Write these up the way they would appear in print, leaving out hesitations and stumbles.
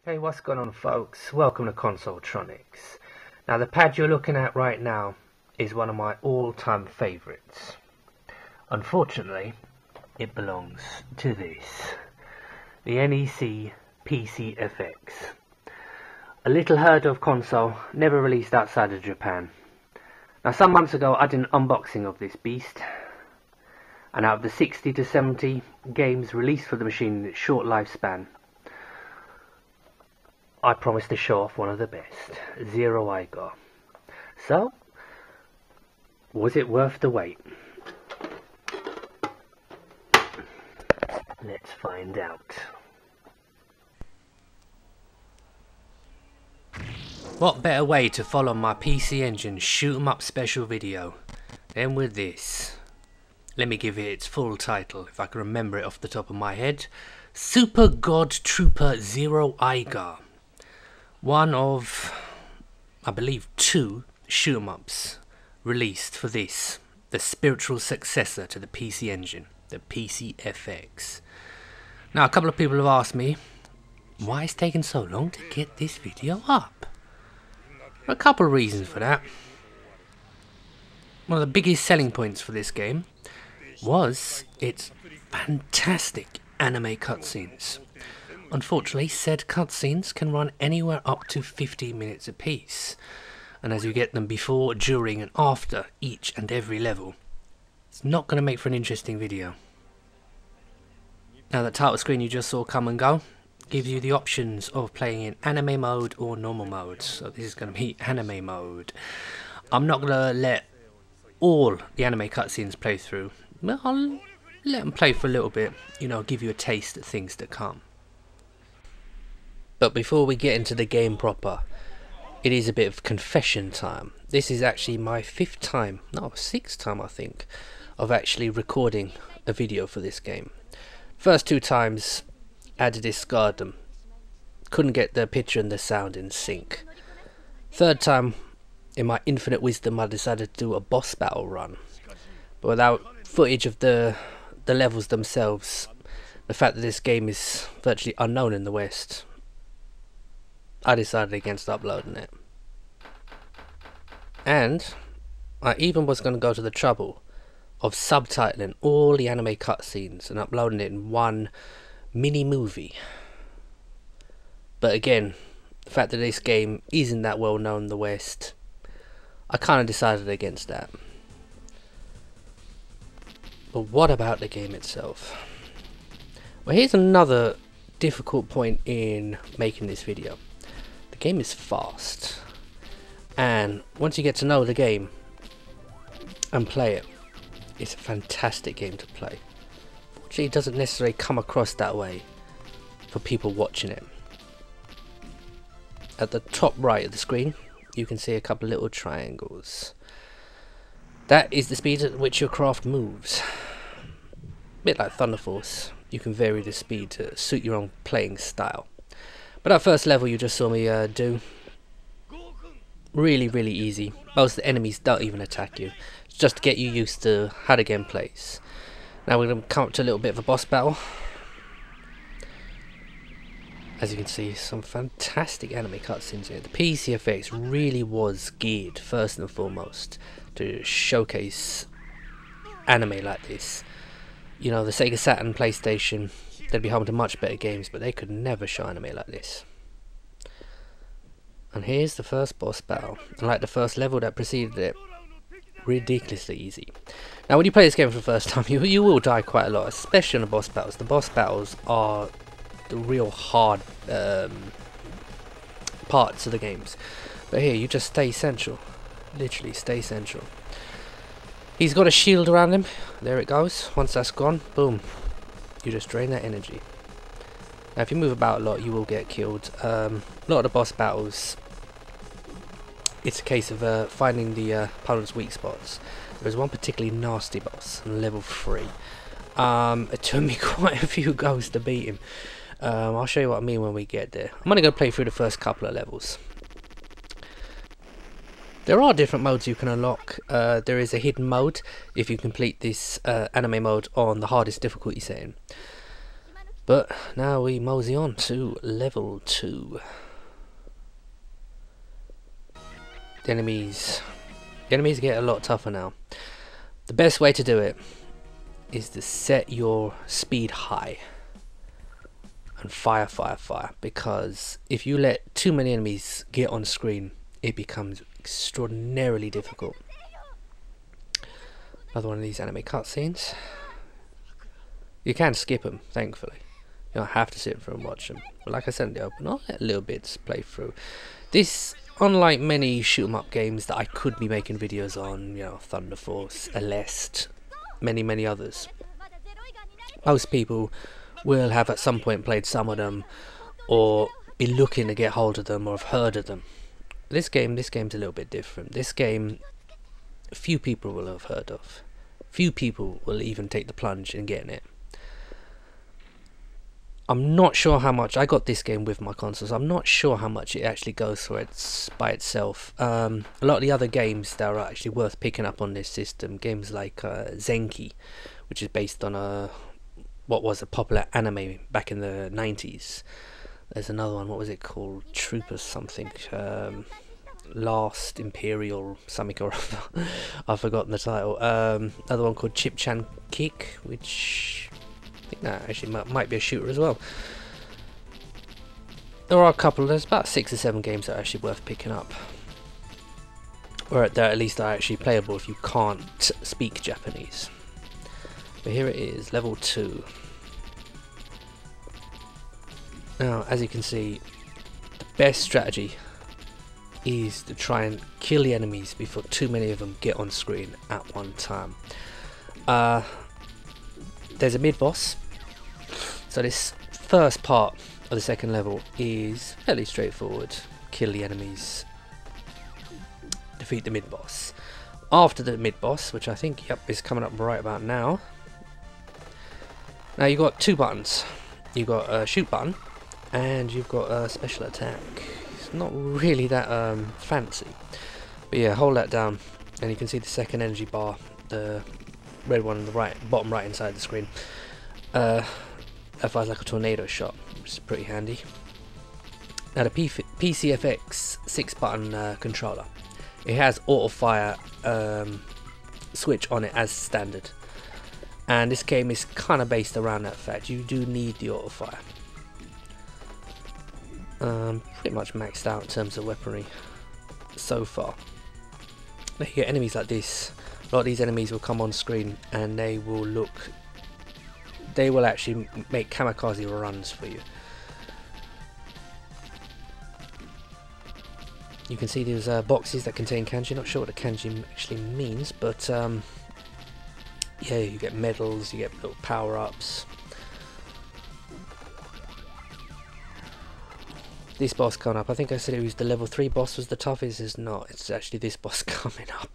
Hey, what's going on, folks? Welcome to Consoletronix. Now, the pad you're looking at right now is one of my all-time favourites. Unfortunately, it belongs to this, the NEC PCFX. A little heard of console, never released outside of Japan. Now, some months ago I did an unboxing of this beast, and out of the 60 to 70 games released for the machine in its short lifespan, I promised to show off one of the best, Zeroigar. So, was it worth the wait? Let's find out. What better way to follow my PC Engine shoot 'em up special video than with this? Let me give it its full title, if I can remember it off the top of my head. Super God Trooper Zeroigar. One of, I believe, 2 shoot 'em ups released for this, the spiritual successor to the PC Engine, the PCFX. Now, a couple of people have asked me, why it's taken so long to get this video up? A couple of reasons for that. One of the biggest selling points for this game was its fantastic anime cutscenes. Unfortunately, said cutscenes can run anywhere up to 50 minutes apiece, and as you get them before, during and after each and every level, it's not going to make for an interesting video. Now, the title screen you just saw come and go gives you the options of playing in anime mode or normal mode. So this is going to be anime mode. I'm not going to let all the anime cutscenes play through. Well, I'll let them play for a little bit, you know, give you a taste of things to come. But before we get into the game proper, it is a bit of confession time. This is actually my 6th time I think, of actually recording a video for this game. First 2 times I had to discard them. Couldn't get the picture and the sound in sync. 3rd time, in my infinite wisdom, I decided to do a boss battle run. But without footage of the levels themselves, the fact that this game is virtually unknown in the West, I decided against uploading it. And I even was going to go to the trouble of subtitling all the anime cutscenes and uploading it in one mini movie. But again, the fact that this game isn't that well known in the West, I kind of decided against that. But what about the game itself? Well, here's another difficult point in making this video. The game is fast, and once you get to know the game and play it, it's a fantastic game to play. Fortunately, it doesn't necessarily come across that way for people watching it. At the top right of the screen, you can see a couple of little triangles. That is the speed at which your craft moves. A bit like Thunder Force, you can vary the speed to suit your own playing style. But that first level you just saw me do, really easy. Most of the enemies don't even attack you. It's just to get you used to how the game plays. Now we're going to come up to a little bit of a boss battle. As you can see, some fantastic anime cutscenes here. The PCFX really was geared first and foremost to showcase anime like this. You know, the Sega Saturn, PlayStation, they'd be home to much better games, but they could never show anime like this. And here's the first boss battle, and like the first level that preceded it, ridiculously easy. Now when you play this game for the first time, you will die quite a lot, especially in the boss battles. The boss battles are the real hard parts of the games. But here, you just stay central. Literally stay central. He's got a shield around him. There it goes. Once that's gone, boom. You just drain that energy. Now if you move about a lot, you will get killed. A lot of the boss battles, it's a case of finding the opponent's weak spots. There's one particularly nasty boss on level 3. It took me quite a few goes to beat him. I'll show you what I mean when we get there. I'm going to go play through the first couple of levels. There are different modes you can unlock. There is a hidden mode if you complete this anime mode on the hardest difficulty setting. But now we mosey on to level 2. The enemies get a lot tougher now. The best way to do it is to set your speed high and fire, because if you let too many enemies get on screen, it becomes extraordinarily difficult. Another one of these anime cutscenes. You can skip them, thankfully. You don't have to sit through and watch them. But like I said in the open, I'll let little bits play through. This, unlike many shoot 'em up games that I could be making videos on, you know, Thunder Force, Aleste, many others, most people will have at some point played some of them, or be looking to get hold of them, or have heard of them. This game's a little bit different. This game, few people will have heard of. Few people will even take the plunge in getting it. I'm not sure how much. I got this game with my console, so I'm not sure how much it actually goes for it by itself. A lot of the other games that are actually worth picking up on this system, games like Zenki, which is based on what was a popular anime back in the 90s. There's another one, what was it called? Troopers something. Last Imperial something or other. I've forgotten the title. Another one called Chip Chan Kick, which I think that actually might be a shooter as well. There are a couple, there's about 6 or 7 games that are actually worth picking up. Or at least are actually playable if you can't speak Japanese. But here it is, level 2. Now, as you can see, the best strategy is to try and kill the enemies before too many of them get on screen at one time. There's a mid-boss, so this first part of the second level is fairly straightforward. Kill the enemies, defeat the mid-boss. After the mid-boss, which I think is coming up right about now, you've got 2 buttons. You've got a shoot button and you've got a special attack. It's not really that fancy, but yeah, hold that down and you can see the second energy bar, the red one on the right, bottom right inside the screen. That fires like a tornado shot, which is pretty handy. Now the PCFX 6-button controller, it has auto fire switch on it as standard, and this game is kind of based around that fact. You do need the auto fire. Pretty much maxed out in terms of weaponry so far. Now you get enemies like this. A lot of these enemies will come on screen and they will actually make kamikaze runs for you. You can see these boxes that contain kanji. Not sure what the kanji actually means, but yeah, you get medals, you get little power-ups. This boss coming up, I think I said it was the level 3 boss was the toughest. It's not, it's actually this boss coming up.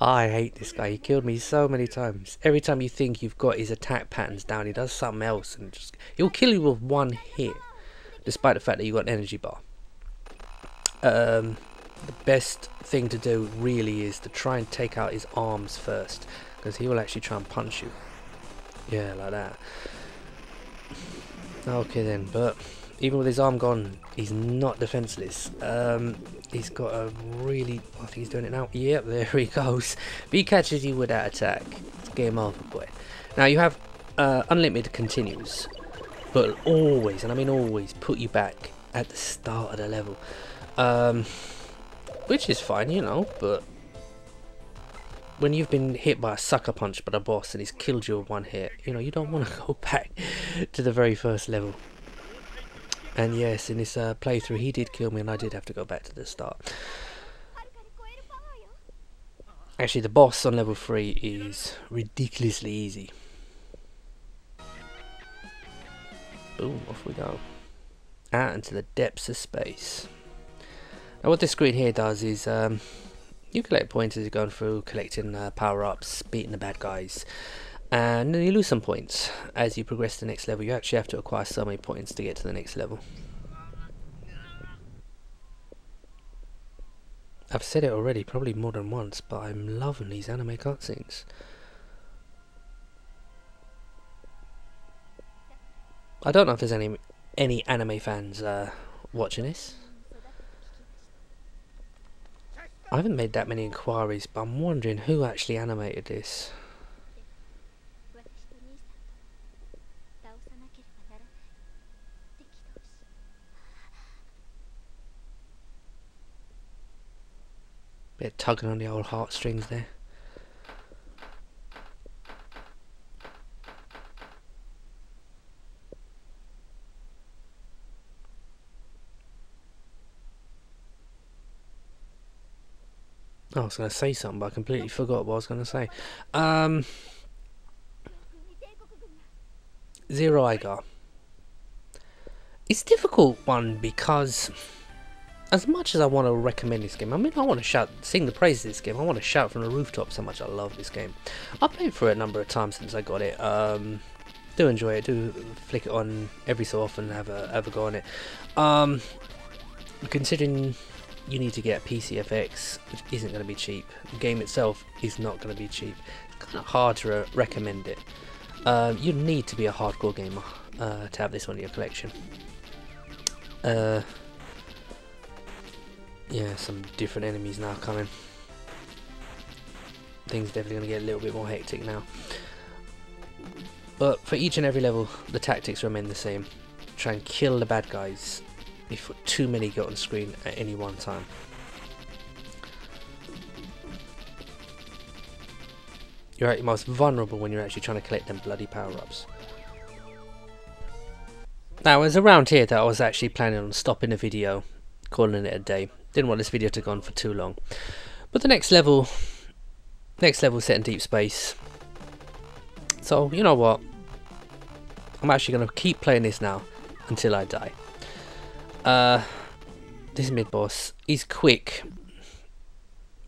I hate this guy, he killed me so many times. Every time you think you've got his attack patterns down, he does something else and he'll kill you with one hit, despite the fact that you got an energy bar. The best thing to do really is to try and take out his arms first, because he will actually try and punch you. Yeah, like that. Okay then, but even with his arm gone, he's not defenseless. He's got a really, I think he's doing it now. Yep, there he goes. If he catches you with that attack, it's game over, boy. Now you have unlimited continues, but always, and I mean always, put you back at the start of the level. Which is fine, you know, but when you've been hit by a sucker punch by the boss and he's killed you with one hit, you know, you don't want to go back to the very first level. And yes, in this playthrough he did kill me and I did have to go back to the start. Actually, the boss on level 3 is ridiculously easy. Boom, off we go. Out into the depths of space. Now what this screen here does is you collect points as you're going through, collecting power-ups, beating the bad guys, and then you lose some points as you progress to the next level. You actually have to acquire so many points to get to the next level. I've said it already, probably more than once, but I'm loving these anime cutscenes. I don't know if there's any anime fans watching this. I haven't made that many inquiries, but I'm wondering who actually animated this. Bit tugging on the old heartstrings there. Oh, I was going to say something, but I completely forgot what I was going to say. Zeroigar. It's a difficult one because as much as I want to recommend this game, I mean, I want to sing the praises of this game. I want to shout from the rooftops how much I love this game. I've played through it a number of times since I got it. Do enjoy it. Do flick it on every so often and have a go on it. Considering you need to get PCFX, which isn't going to be cheap. The game itself is not going to be cheap. It's kind of hard to recommend it. You need to be a hardcore gamer to have this one in your collection. Yeah, some different enemies now coming. Things definitely going to get a little bit more hectic now. But for each and every level, the tactics remain the same. Try and kill the bad guys before too many get on screen at any one time. You're at your most vulnerable when you're actually trying to collect them bloody power-ups. Now, it was around here that I was actually planning on stopping the video, calling it a day. Didn't want this video to go on for too long. But the next level set in deep space. So, you know what? I'm actually going to keep playing this now until I die. This mid-boss, he's quick,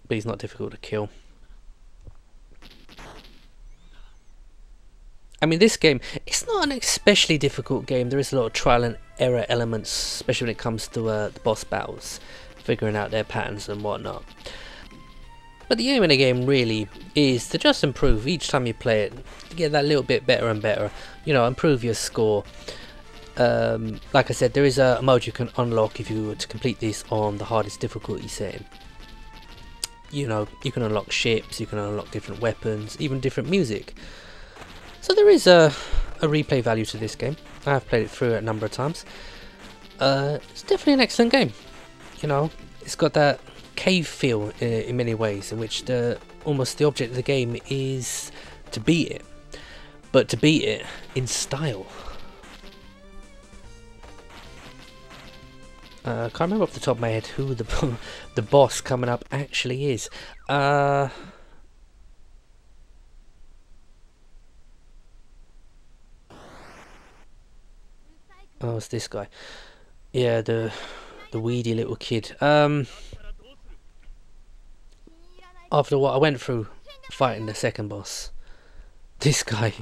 but he's not difficult to kill. I mean, this game, it's not an especially difficult game. There is a lot of trial and error elements, especially when it comes to the boss battles, figuring out their patterns and whatnot. But the aim in the game really is to just improve each time you play it, to get that little bit better and better. You know, improve your score. Like I said, there is a mode you can unlock if you were to complete this on the hardest difficulty setting. You know, you can unlock ships, you can unlock different weapons, even different music. So there is a replay value to this game. I have played it through a number of times. It's definitely an excellent game. You know, it's got that cave feel in many ways, in which almost the object of the game is to beat it, but to beat it in style. I can't remember off the top of my head who the boss coming up actually is. Oh, it's this guy. Yeah, the weedy little kid. After what I went through fighting the second boss, this guy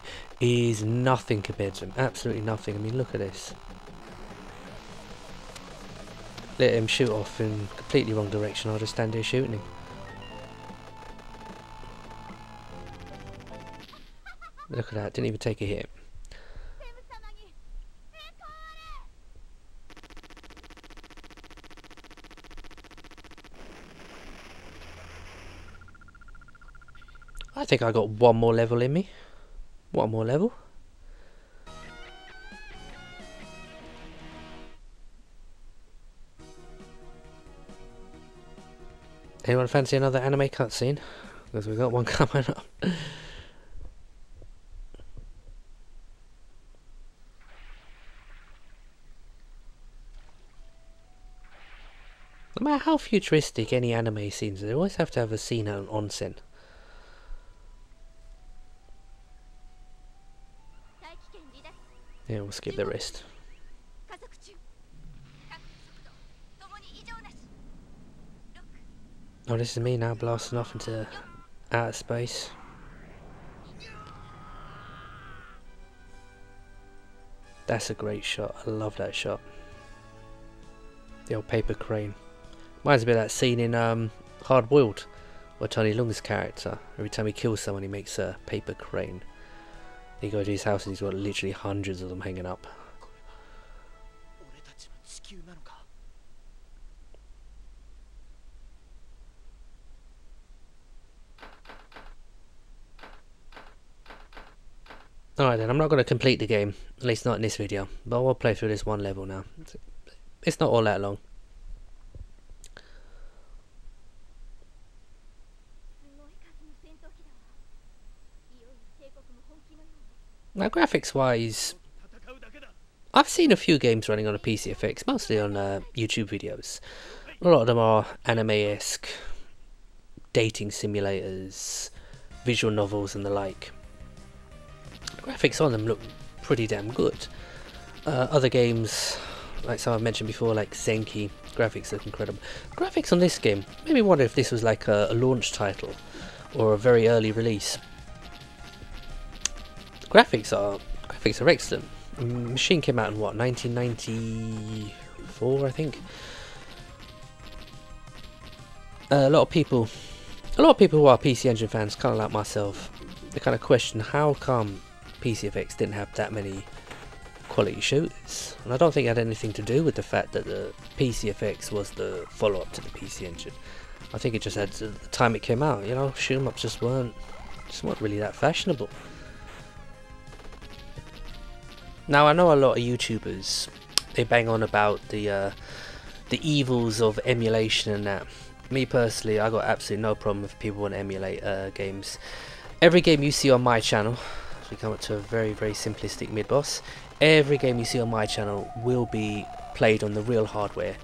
is nothing compared to him. Absolutely nothing. I mean, look at this. Let him shoot off in completely wrong direction. I'll just stand here shooting him. Look at that. Didn't even take a hit. I think I got one more level in me. One more level. Anyone fancy another anime cutscene? Because we've got one coming up. No matter how futuristic any anime scenes, they always have to have a scene on onsen. Yeah, we'll skip the rest. Oh, this is me now blasting off into outer space. That's a great shot. I love that shot. The old paper crane. Reminds me of that scene in Hard Boiled, or Tony Lung's character. Every time he kills someone, he makes a paper crane. You go to his house and he's got literally hundreds of them hanging up. Alright then, I'm not going to complete the game, at least not in this video, but I will play through this one level now. It's not all that long. Now graphics wise, I've seen a few games running on a PCFX, mostly on YouTube videos. A lot of them are anime-esque, dating simulators, visual novels and the like. The graphics on them look pretty damn good. Other games, like some I've mentioned before, like Zenki, graphics look incredible. Graphics on this game made me wonder if this was like a launch title or a very early release. Graphics are excellent. Machine came out in what, 1994, I think. A lot of people who are PC Engine fans, kind of like myself, they kind of question how come PCFX didn't have that many quality shooters, and I don't think it had anything to do with the fact that the PCFX was the follow-up to the PC Engine. I think it just had the time it came out. You know, shoot 'em ups just weren't really that fashionable. Now I know a lot of YouTubers, they bang on about the evils of emulation and that. Me personally, I got absolutely no problem if people want to emulate games. Every game you see on my channel, as we come up to a very simplistic mid-boss, every game you see on my channel will be played on the real hardware,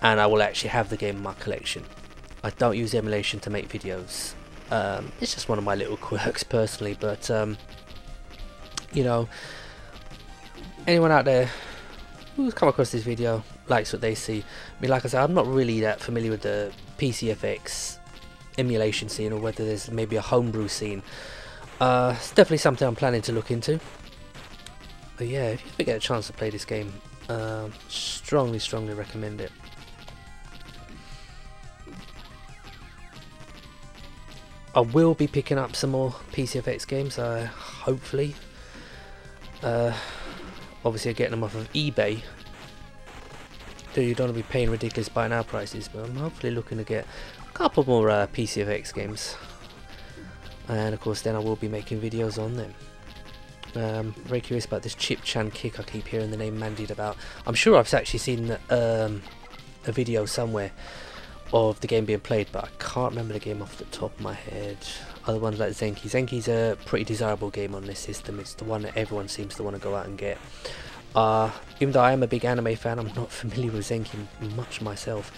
and I will actually have the game in my collection. I don't use emulation to make videos. It's just one of my little quirks personally, but you know, anyone out there who's come across this video likes what they see. I mean, like I said, I'm not really that familiar with the PCFX emulation scene, or whether there's maybe a homebrew scene. It's definitely something I'm planning to look into. But yeah, if you ever get a chance to play this game, strongly recommend it. I will be picking up some more PCFX games, hopefully. Obviously getting them off of eBay. You don't want to be paying ridiculous buy now prices, but I'm hopefully looking to get a couple more PCFX games. And of course then I will be making videos on them. Very curious about this Chip Chan kick I keep hearing the name bandied about. I'm sure I've actually seen a video somewhere of the game being played, but I can't remember the game off the top of my head. Other ones like Zenki. Zenki's a pretty desirable game on this system. It's the one that everyone seems to want to go out and get. Even though I am a big anime fan, I'm not familiar with Zenki much myself.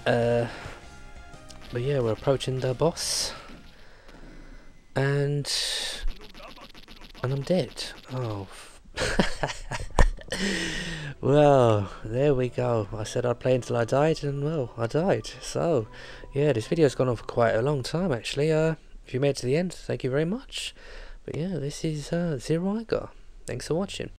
But yeah, we're approaching the boss. And I'm dead. Oh. Well, there we go. I said I'd play until I died, and well, I died. So, yeah, this video's gone on for quite a long time actually. If you made it to the end, thank you very much. But yeah, this is Zeroigar. Thanks for watching.